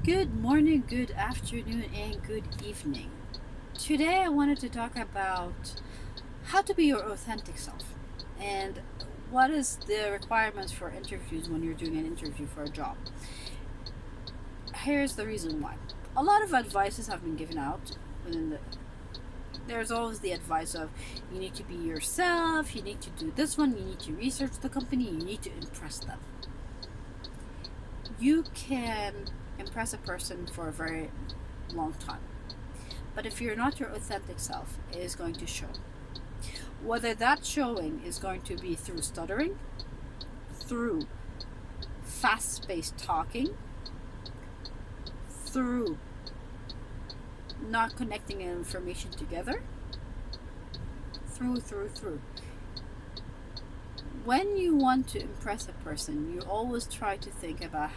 Good morning, good afternoon, and good evening. Today, I wanted to talk about how to be your authentic self and what is the requirements for interviews when you're doing an interview for a job. Here's the reason why. A lot of advices have been given out within the there's always the advice of you need to be yourself, you need to do this one, you need to research the company, you need to impress them. You can impress a person for a very long time. But if you're not your authentic self, it is going to show. Whether that showing is going to be through stuttering, through fast paced talking, through not connecting information together, through. When you want to impress a person, you always try to think about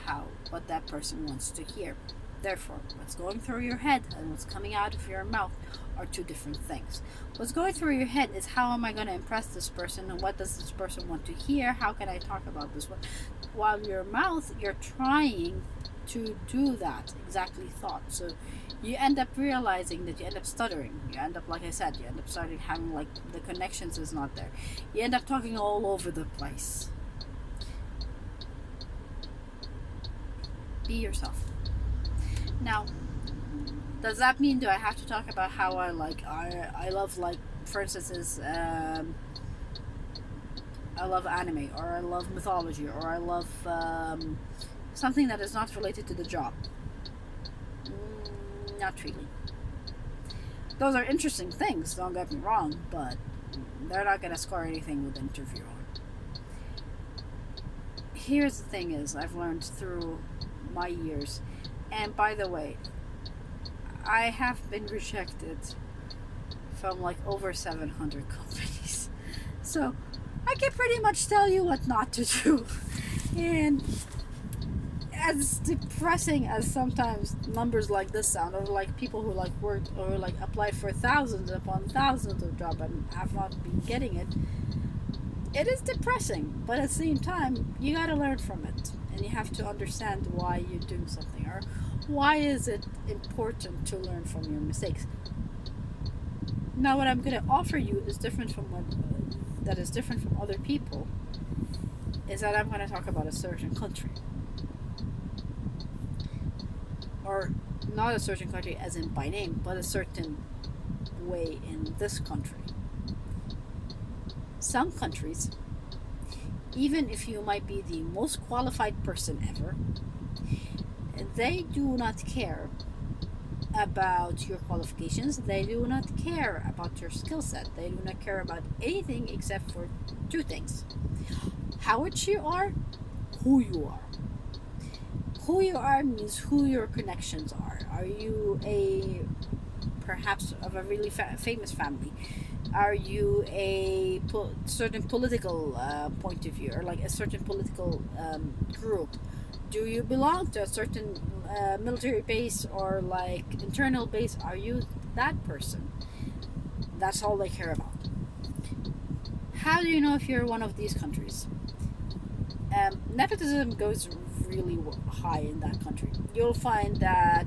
what that person wants to hear. Therefore, what's going through your head and what's coming out of your mouth are two different things. What's going through your head is how am I going to impress this person and what does this person want to hear? How can I talk about this one? While your mouth, you're trying to do that exactly thought. So you end up realizing that you end up stuttering. You end up, like I said, you end up starting having like the connections is not there. You end up talking all over the place. Be yourself. Now, does that mean do I have to talk about how I love like for instance is I love anime or I love mythology or I love something that is not related to the job? Not really. Those are interesting things, don't get me wrong, but they're not going to score anything with the interviewer. Here's the thing is I've learned through my years, and by the way, I have been rejected from like over 700 companies. So I can pretty much tell you what not to do. And as depressing as sometimes numbers like this sound, or like people who like worked or like applied for thousands upon thousands of jobs and have not been getting it, it is depressing. But at the same time, you gotta learn from it, and you have to understand why you're doing something, or why is it important to learn from your mistakes. Now, what I'm gonna offer you is different from what that is different from other people. Is that I'm gonna talk about a certain country. Or not a certain country as in by name, but a certain way in this country. Some countries, even if you might be the most qualified person ever, they do not care about your qualifications, they do not care about your skill set, they do not care about anything except for two things: how rich you are, who you are. Who you are means who your connections are. Are you a perhaps of a really famous family? Are you a certain political point of view, or like a certain political group? Do you belong to a certain military base or like internal base? Are you that person? That's all they care about. How do you know if you're one of these countries? Nepotism goes really high in that country. You'll find that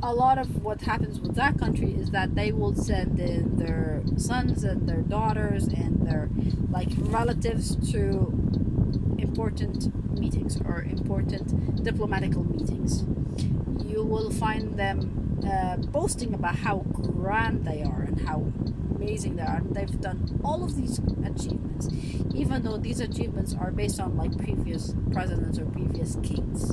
a lot of what happens with that country is that they will send in their sons and their daughters and their like relatives to important meetings or important diplomatical meetings. You will find them boasting about how grand they are and how amazing they are, and they've done all of these achievements, even though these achievements are based on like previous presidents or previous kings.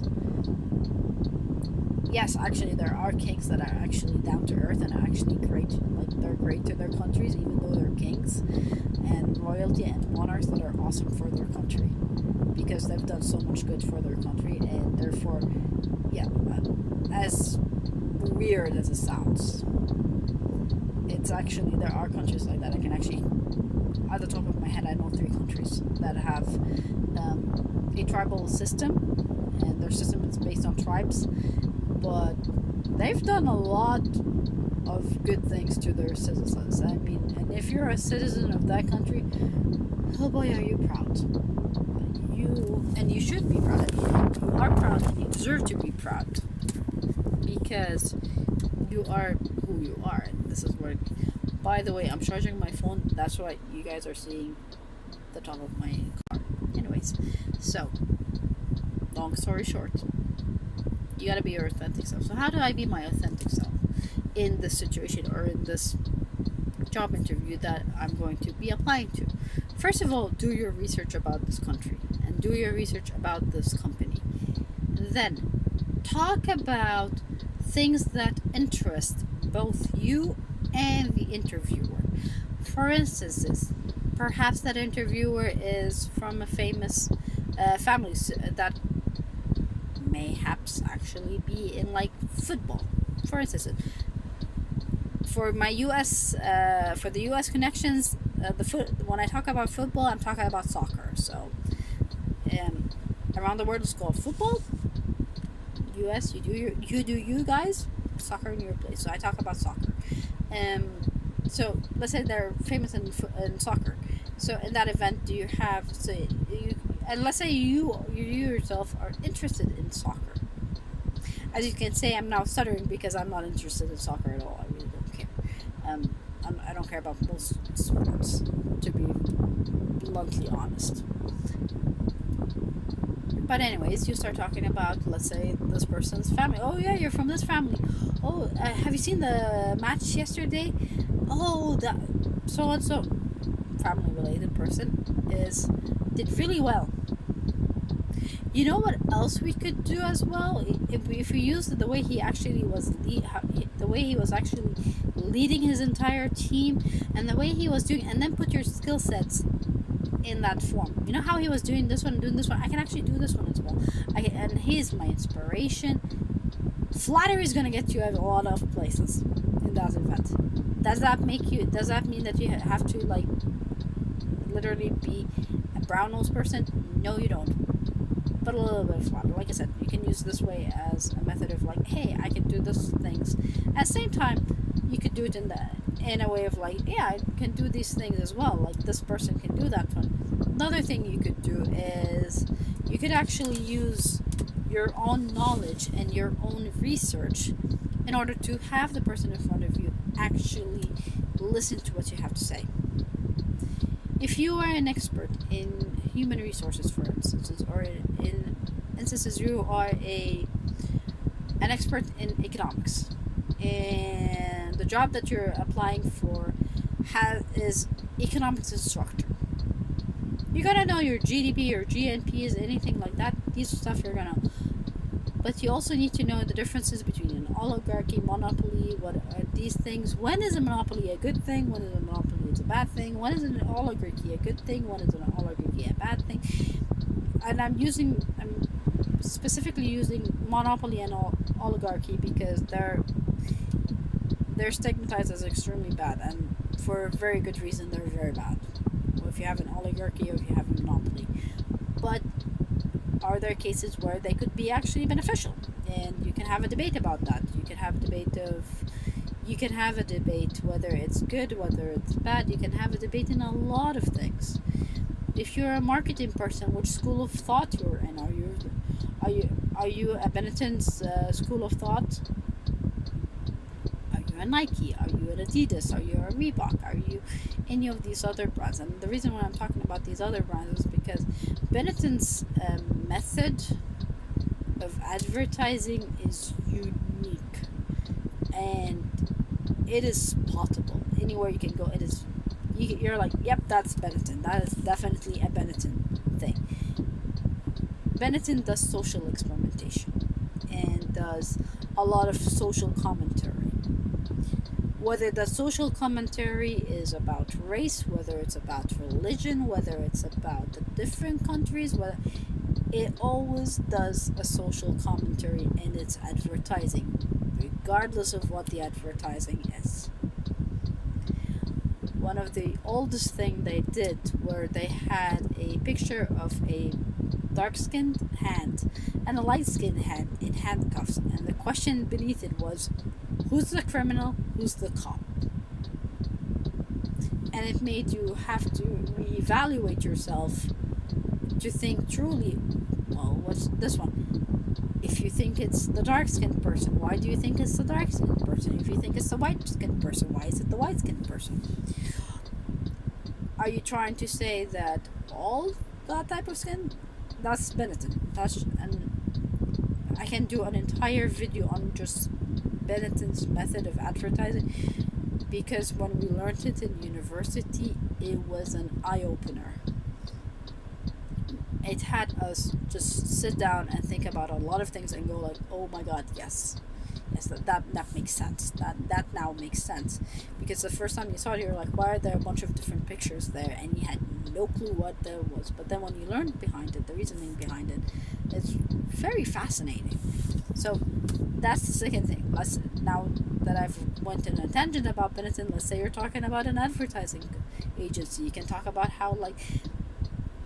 Yes, actually, there are kings that are actually down to earth and are actually great. Like they're great to their countries, even though they're kings, and royalty and monarchs that are awesome for their country because they've done so much good for their country, and therefore, yeah, as weird as it sounds, it's actually there are countries like that. I can actually, at the top of my head, I know 3 countries that have a tribal system, and their system is based on tribes, but they've done a lot of good things to their citizens. I mean, and if you're a citizen of that country, oh boy, are you proud. You should be proud. You are proud and you deserve to be proud. because you are who you are. And this is where, by the way, I'm charging my phone. That's why you guys are seeing the top of my car. Anyways, so long story short, you gotta be your authentic self. So how do I be my authentic self in this situation or in this job interview that I'm going to be applying to? First of all, do your research about this country and do your research about this company. Then talk about things that interest both you and the interviewer. For instance, perhaps that interviewer is from a famous family that mayhaps actually be in like football. For instance, for my U.S. For the U.S. connections, when I talk about football, I'm talking about soccer. So, around the world, it's called football. U.S. You do you guys, soccer in your place. So I talk about soccer. So let's say they're famous in soccer. So in that event, do you have and let's say you yourself are interested in soccer. As you can say, I'm now stuttering because I'm not interested in soccer at all. I really don't care. I don't care about most sports, to be bluntly honest. But anyways, you start talking about, let's say, this person's family. Oh yeah, you're from this family. Oh, have you seen the match yesterday? Oh, that so and so family related person did really well. You know what else we could do as well? If we use the way he actually was the way he was actually leading his entire team, and the way he was doing, and then put your skill sets in that form. You know how he was doing this one, doing this one. I can actually do this one as well. And he is my inspiration. Flattery is gonna get you at a lot of places in that event. Does that mean that you have to like literally be a brown nose person? No, you don't. But a little bit of flattery. Like I said, you can use this way as a method of like, hey, I can do these things. At the same time, you could do it in a way of like, yeah, I can do these things as well. Like this person can do that one. Another thing you could do is you could actually use your own knowledge and your own research in order to have the person in front of you actually listen to what you have to say. If you are an expert in human resources, for instance, or in instances you are an expert in economics, and the job that you're applying for is economics instructor. You gotta know your GDP or GNPs, anything like that. These stuff you're gonna. But you also need to know the differences between an oligarchy, monopoly. What are these things? When is a monopoly a good thing? When is a monopoly a bad thing? When is an oligarchy a good thing? When is an oligarchy a bad thing? And I'm specifically using monopoly and oligarchy because they're stigmatized as extremely bad, and for a very good reason. They're very bad. Well, if you have an oligarchy or if you have a monopoly, but are there cases where they could be actually beneficial? And you can have a debate about that. You can have a debate whether it's good, whether it's bad. You can have a debate in a lot of things. If you're a marketing person, which school of thought you're in? Are you a Benetton's school of thought? Are you a Nike? Are you an Adidas? Are you a Reebok? Are you any of these other brands? And the reason why I'm talking about these other brands is because Benetton's method of advertising is unique, and it is spottable anywhere you can go. You're like, yep, that's Benetton. That is definitely a Benetton thing. Benetton does social experimentation and does a lot of social commentary. Whether the social commentary is about race, whether it's about religion, whether it's about the different countries, it always does a social commentary in its advertising, regardless of what the advertising is. One of the oldest thing they did where they had a picture of a dark-skinned hand and a light-skinned hand in handcuffs, and the question beneath it was, who's the criminal, who's the cop? And it made you have to reevaluate yourself to think truly, well, what's this one? If you think it's the dark skinned person, why do you think it's the dark skinned person? If you think it's the white skinned person, why is it the white skinned person? Are you trying to say that all that type of skin? That's Benetton. And I can do an entire video on just Benetton's method of advertising, because when we learned it in university, it was an eye opener. It had us just sit down and think about a lot of things and go like, oh my god, yes, that makes sense, that now makes sense. Because the first time you saw it, you're like, why are there a bunch of different pictures there, and you had no clue what there was. But then when you learned behind it, the reasoning behind it, it's very fascinating. So that's the second thing. Now that I've went in a tangent about Benetton, let's say you're talking about an advertising agency. You can talk about how, like,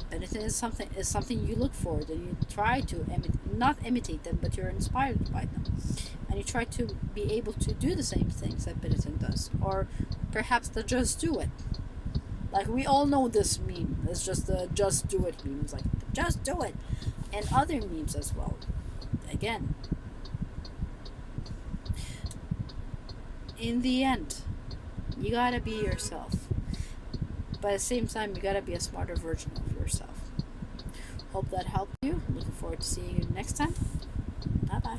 Benetton is something you look for, and you try to not imitate them, but you're inspired by them, and you try to be able to do the same things that Benetton does, or perhaps the just do it. Like, we all know this meme. It's just the just do it memes, like just do it, and other memes as well. Again, in the end, you gotta be yourself, but at the same time, you gotta be a smarter version of yourself. Hope that helped you. Looking forward to seeing you next time. Bye bye.